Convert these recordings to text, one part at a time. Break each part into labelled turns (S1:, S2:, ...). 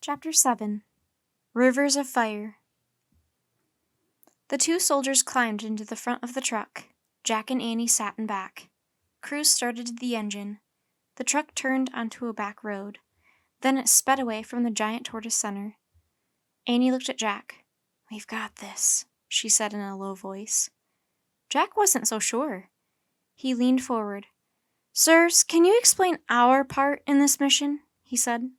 S1: Chapter 7 Rivers of Fire. The two soldiers climbed into the front of the truck. Jack and Annie sat in back. Cruz started the engine. The truck turned onto a back road. Then it sped away from the giant tortoise center. Annie looked at Jack. "We've got this," she said in a low voice. Jack wasn't so sure. He leaned forward. "Sirs, can you explain our part in this mission?" he said.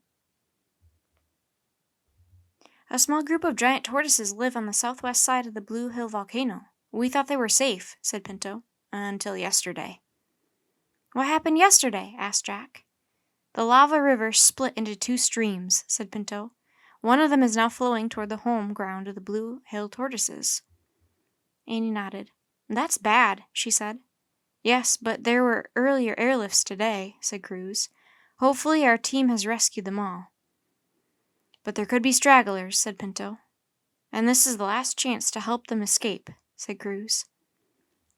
S1: "A small group of giant tortoises live on the southwest side of the Blue Hill volcano. We thought they were safe," said Pinto. "Until yesterday." "What happened yesterday?" asked Jack. "The lava river split into two streams," said Pinto. "One of them is now flowing toward the home ground of the Blue Hill tortoises." Annie nodded. "That's bad," she said. "Yes, but there were earlier airlifts today," said Cruz. "Hopefully our team has rescued them all." "But there could be stragglers," said Pinto. "And this is the last chance to help them escape," said Cruz.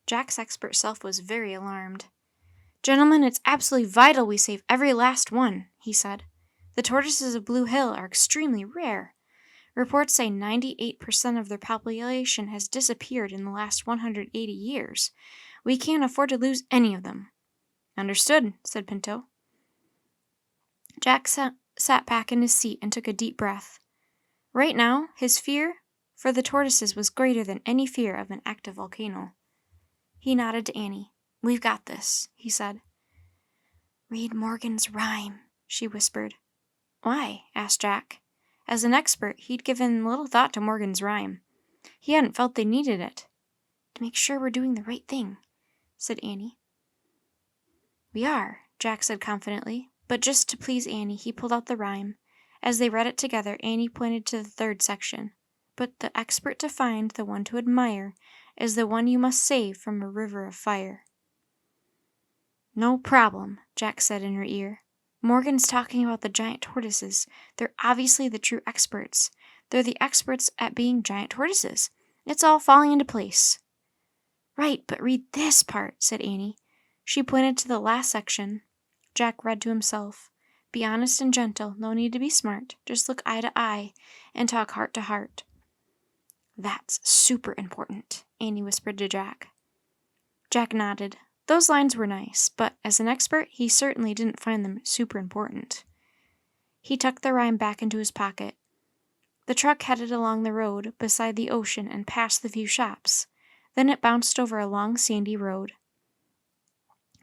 S1: Jack's expert self was very alarmed. "Gentlemen, it's absolutely vital we save every last one," he said. "The tortoises of Blue Hill are extremely rare. Reports say 98% of their population has disappeared in the last 180 years. We can't afford to lose any of them." "Understood," said Pinto. Jack sat back in his seat and took a deep breath. Right now, his fear for the tortoises was greater than any fear of an active volcano. He nodded to Annie. "We've got this," he said. "Read Morgan's rhyme," she whispered. "Why?" asked Jack. As an expert, he'd given little thought to Morgan's rhyme. He hadn't felt they needed it. "To make sure we're doing the right thing," said Annie. "We are," Jack said confidently, but just to please Annie, he pulled out the rhyme. As they read it together, Annie pointed to the third section. "But the expert to find, the one to admire, is the one you must save from a river of fire." "No problem," Jack said in her ear. "Morgan's talking about the giant tortoises. They're obviously the true experts. They're the experts at being giant tortoises. It's all falling into place." "Right, but read this part," said Annie. She pointed to the last section. Jack read to himself. "Be honest and gentle. No need to be smart. Just look eye to eye and talk heart to heart." "That's super important," Annie whispered to Jack. Jack nodded. Those lines were nice, but as an expert, he certainly didn't find them super important. He tucked the rhyme back into his pocket. The truck headed along the road beside the ocean and past the few shops. Then it bounced over a long sandy road.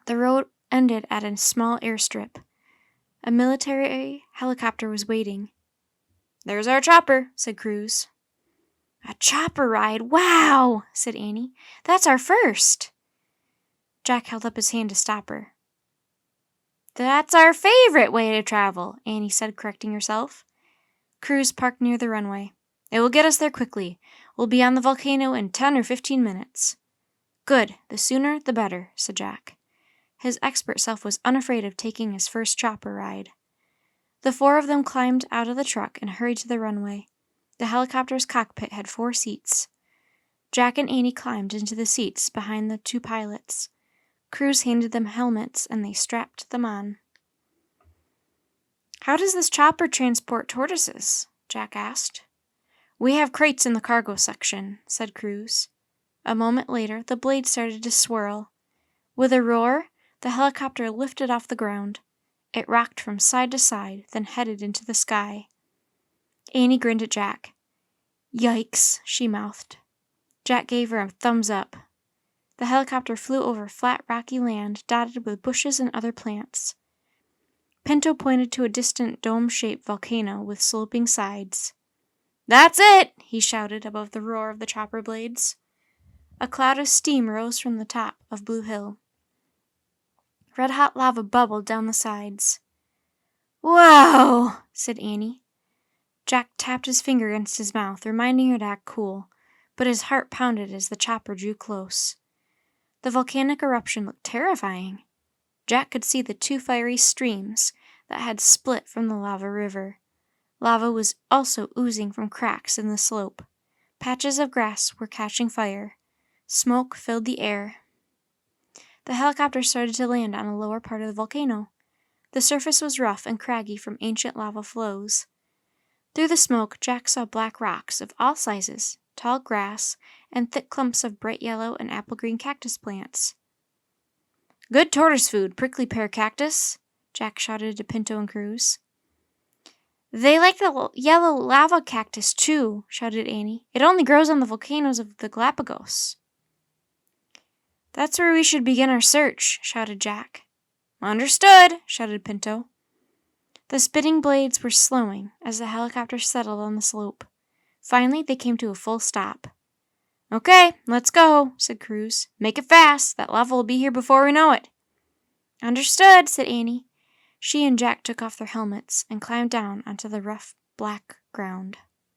S1: The road ended at a small airstrip. A military helicopter was waiting. "There's our chopper," said Cruz. "A chopper ride? Wow!" said Annie. "That's our first." Jack held up his hand to stop her. "That's our favorite way to travel," Annie said, correcting herself. Cruz parked near the runway. "It will get us there quickly. We'll be on the volcano in 10 or 15 minutes. "Good. The sooner, the better," said Jack. His expert self was unafraid of taking his first chopper ride. The four of them climbed out of the truck and hurried to the runway. The helicopter's cockpit had 4 seats. Jack and Annie climbed into the seats behind the 2 pilots. Cruz handed them helmets, and they strapped them on. "How does this chopper transport tortoises?" Jack asked. "We have crates in the cargo section," said Cruz. A moment later, the blade started to swirl. With a roar, the helicopter lifted off the ground. It rocked from side to side, then headed into the sky. Annie grinned at Jack. "Yikes," she mouthed. Jack gave her a thumbs up. The helicopter flew over flat, rocky land dotted with bushes and other plants. Pinto pointed to a distant dome-shaped volcano with sloping sides. "That's it!" he shouted above the roar of the chopper blades. A cloud of steam rose from the top of Blue Hill. Red-hot lava bubbled down the sides. "Whoa!" said Annie. Jack tapped his finger against his mouth, reminding her to act cool, but his heart pounded as the chopper drew close. The volcanic eruption looked terrifying. Jack could see the 2 fiery streams that had split from the lava river. Lava was also oozing from cracks in the slope. Patches of grass were catching fire. Smoke filled the air. The helicopter started to land on a lower part of the volcano. The surface was rough and craggy from ancient lava flows. Through the smoke, Jack saw black rocks of all sizes, tall grass, and thick clumps of bright yellow and apple green cactus plants. Good tortoise food, prickly pear cactus, Jack shouted to Pinto and Cruz. They like the yellow lava cactus too, shouted Annie. It only grows on the volcanoes of the Galapagos. That's where we should begin our search, shouted Jack. Understood, shouted Pinto. The spinning blades were slowing as the helicopter settled on the slope. Finally, they came to a full stop. Okay, let's go, said Cruz. Make it fast. That lava will be here before we know it. Understood, said Annie. She and Jack took off their helmets and climbed down onto the rough, black ground.